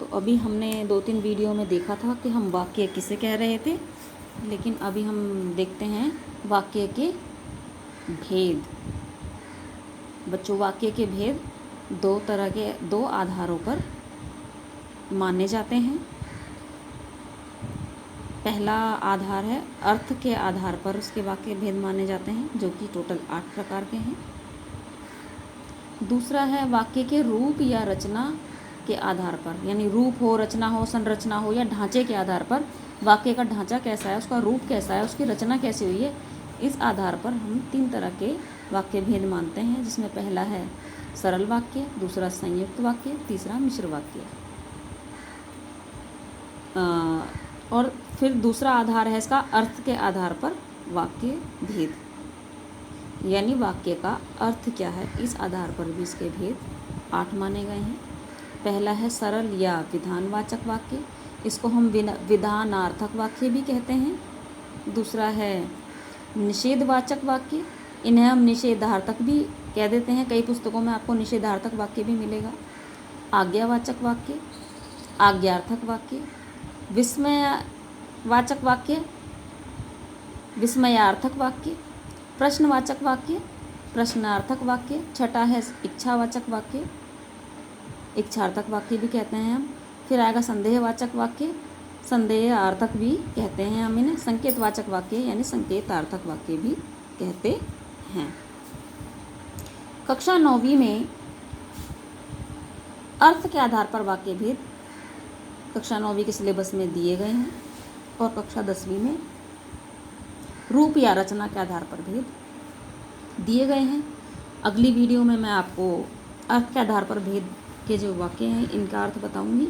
तो अभी हमने 2-3 वीडियो में देखा था कि हम वाक्य किसे कह रहे थे, लेकिन अभी हम देखते हैं वाक्य के भेद। बच्चों, वाक्य के भेद दो तरह के, दो आधारों पर माने जाते हैं। पहला आधार है अर्थ के आधार पर उसके वाक्य भेद माने जाते हैं, जो कि टोटल 8 प्रकार के हैं। दूसरा है वाक्य के रूप या रचना के आधार पर, यानी रूप हो, रचना हो, संरचना हो या ढांचे के आधार पर, वाक्य का ढांचा कैसा है, उसका रूप कैसा है, उसकी रचना कैसी हुई है, इस आधार पर हम 3 तरह के वाक्य भेद मानते हैं, जिसमें पहला है सरल वाक्य, दूसरा संयुक्त वाक्य, तीसरा मिश्र वाक्य। और फिर दूसरा आधार है इसका अर्थ के आधार पर वाक्य भेद, यानी वाक्य का अर्थ क्या है, इस आधार पर भी इसके भेद 8 माने गए हैं। पहला है सरल या विधानवाचक वाक्य, इसको हम विधानार्थक वाक्य भी कहते हैं। दूसरा है निषेधवाचक वाक्य, इन्हें हम निषेधार्थक भी कह देते हैं, कई पुस्तकों में आपको निषेधार्थक वाक्य भी मिलेगा। आज्ञावाचक वाक्य, आज्ञार्थक वाक्य, विस्मयवाचक वाक्य, विस्मयार्थक वाक्य, प्रश्नवाचक वाक्य, प्रश्नार्थक वाक्य। छठा है इच्छावाचक वाक्य, इच्छार्थक वाक्य भी कहते हैं हम। फिर आएगा संदेहवाचक वाक्य, संदेहार्थक भी कहते हैं हम इन्हें। संकेतवाचक वाक्य यानी संकेतार्थक वाक्य भी कहते हैं। कक्षा 9वीं में अर्थ के आधार पर वाक्य भेद कक्षा 9वीं के सिलेबस में दिए गए हैं, और कक्षा 10वीं में रूप या रचना के आधार पर भेद दिए गए हैं। अगली वीडियो में मैं आपको अर्थ के आधार पर भेद के जो वाक्य हैं इनका अर्थ बताऊंगी।